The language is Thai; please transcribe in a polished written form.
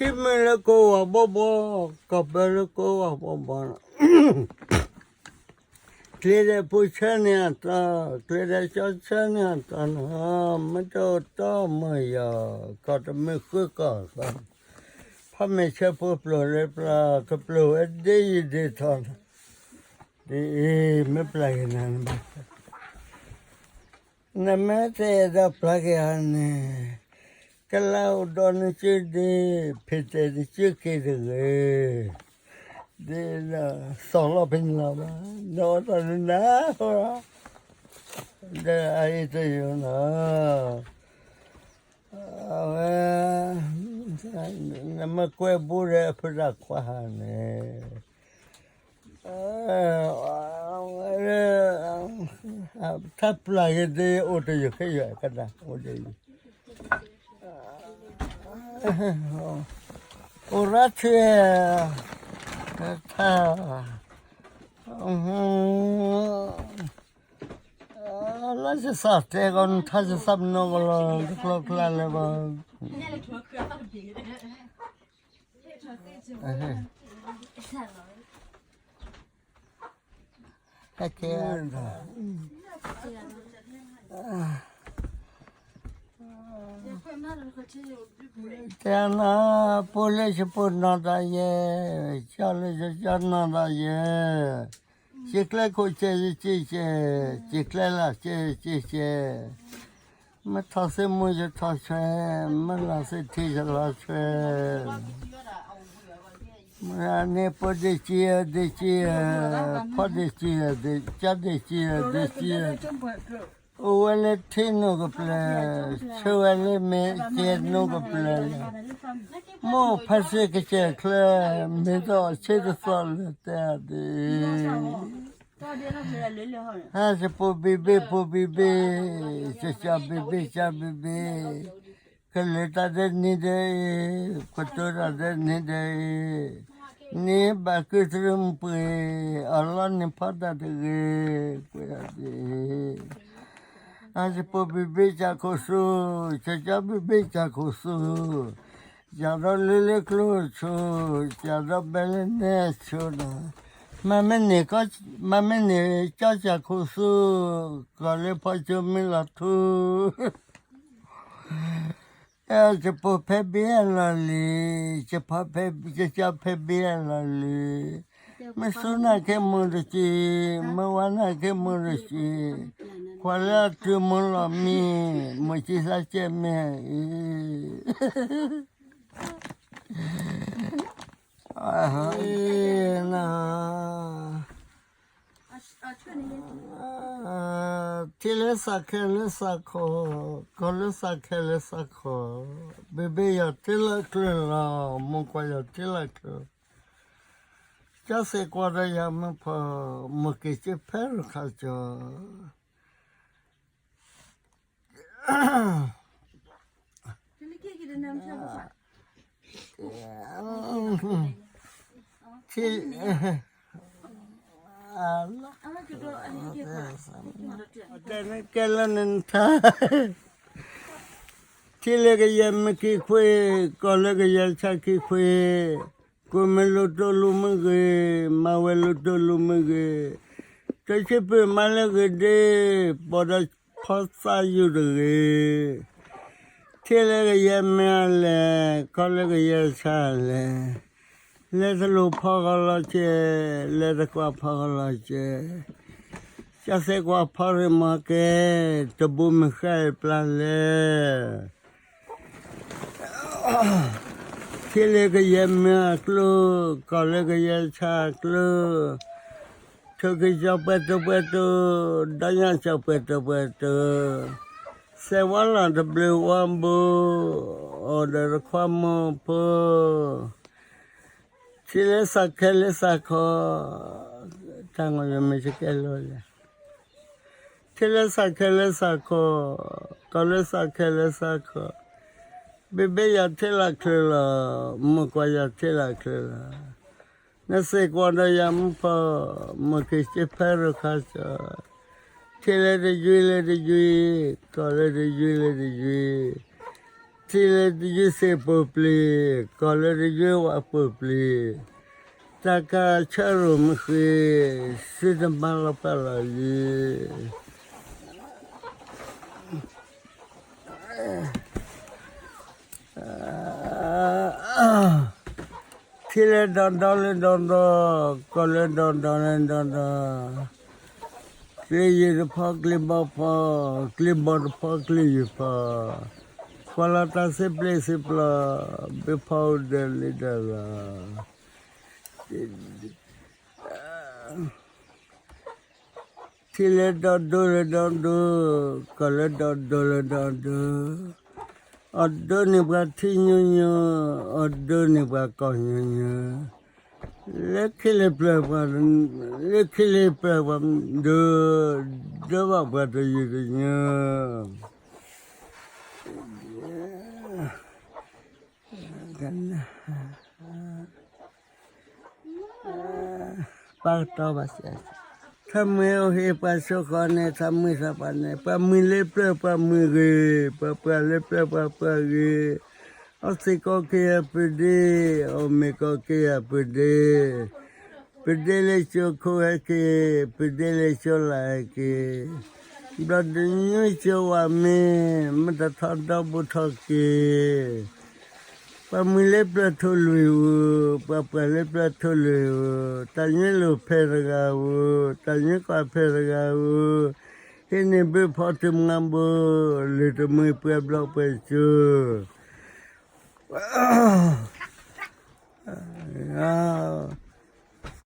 ที่ไม่ละโกว่าบ่กับไม่ละโกว่าบ่เคลียร์ผู้ชายเนี่ยตาเคลียร์ชาวชายเนี่ยตานะมันจะต่อไม่ยาก็จะไม่คุยกันพอไม่ใช่ผู้ปลุกเลยปลาก็ปลุกดีทอนดีไม่ปลากันนั่นบ้างนั่นไม่ใช่ได้ปลากันเนี่ยก็เราโดนชื่อดีพิเศษชื่อกี่เดือนดีนะสองรอบเป็นแล้วนะโน้ตอนนั้นนะเพราะเดี๋ยวไอ้ตัวอยู่นะเอาไว้นั่นมาคุยบุเรพระควานถ้าปลายเดียวจะอยู่แค่ไหนกันนะโอ้ยโอ้รัชเชียถ้าแล้วจะสับเจ้าก่อนถ้าจะสับนกแล้วคลอกลาเลยบ้างโอเคแต่น่ะ police พูดน่าได้chargeน่าได้ชิคเล่คุยชิคเล่ละมันท้าเสียมือจะท้าเชื่อมันละเสียที่จะละเชื่อมันเนี่ยพอดีเชียพอดีเชียจัดดีเชียโอ้เวลาที่นูก็เปล่าช่วยเลยไม่เจอนูก็เปล่าโม่ภาษาก็เจอคลาไม่ต้องเชื่อฟังแต่ดีฮะจะพูดบีบีจะบีก็เลยตัดนี่ได้ก็ตัวตัดนี่ได้นี่บักตรึมไปอัลลอฮ์นี่พัดได้ก็ได้อาจจะพูดบีจากโคสูจะบีจากโคสูจะรอเล็กลูกชูจะรอเบลเนสชูนะมันเนี่ยจากโคสูก็เลยพอจะมีละทุจะพูดเพ่เบี้ยละลีจะพูดเพ่จะเพ่เบี้ยละลีไม่สุนัขแค่มือจีไม่วันนักแค่มือจีความรักที่มันละมีไม่ใช่สัจจะมีนะที่เลสักก็เลสักเบบี้อยากที่ละคือละมุกว่าอยากที่ละคือจะเสกว่าได้ยังไม่พอมุกิจเพลข้าจอที่แต่ในแกลนันท่าที่เล็กยังไม่คิดคุยก็เล็กยังชักคิดคุยกูไม่รู้ตัวรู้มึงมาเวลุตัวรู้มึงจะเชื่อเป็นมาเล็กเด้พอได้พอสายอยู่เลยที่เล็กยังไม่อะไรก็เล็กยังชักเลยเล็กลูกพ่อก็รอเจเล็กกว่าพ่อก็รอเจจะเสกว่าพ่อเรียมาเกตบุ้มใครปลาเล่ที่เล็กยังไม่กลัวก็เล็กยังชักลัวทุกอย่างเปิดดังนั้นจะเปิดเสวนาดับเบิลวันบูออเดอร์ความมั่วพูที่เลสักทั้งวันไม่ใช่แค่เลยที่เลสักก็เลสักเบบี้อยากที่ละคือละมุกว่าอยากที่ละคือละนั่นสิกว่าได้ยังพอมุกิจเพรุข้าจะที่เลดจุยก็เลดจุย Tile di se popli, colo di wa popli. Taka charo mkhi, sida mala pala li. Tile don don, colo don. Clear pa, clear pa. Palata simple, before the leader. Tile don't do, color don't do. Adoni batinyo, adoni bakonyo. Lekile plewan, do what you Parto basi. Thameo he paso kone thammi sapane pamile pamire papale papage osiko ke apede omeko ke apede pedele choko ke pedele chola ke dadnyo chowame mata thada buthake pamile platolu papale platolu tanyelo pergawo tanyeka pergawo ini be potem ngambo lete me pueblo pecho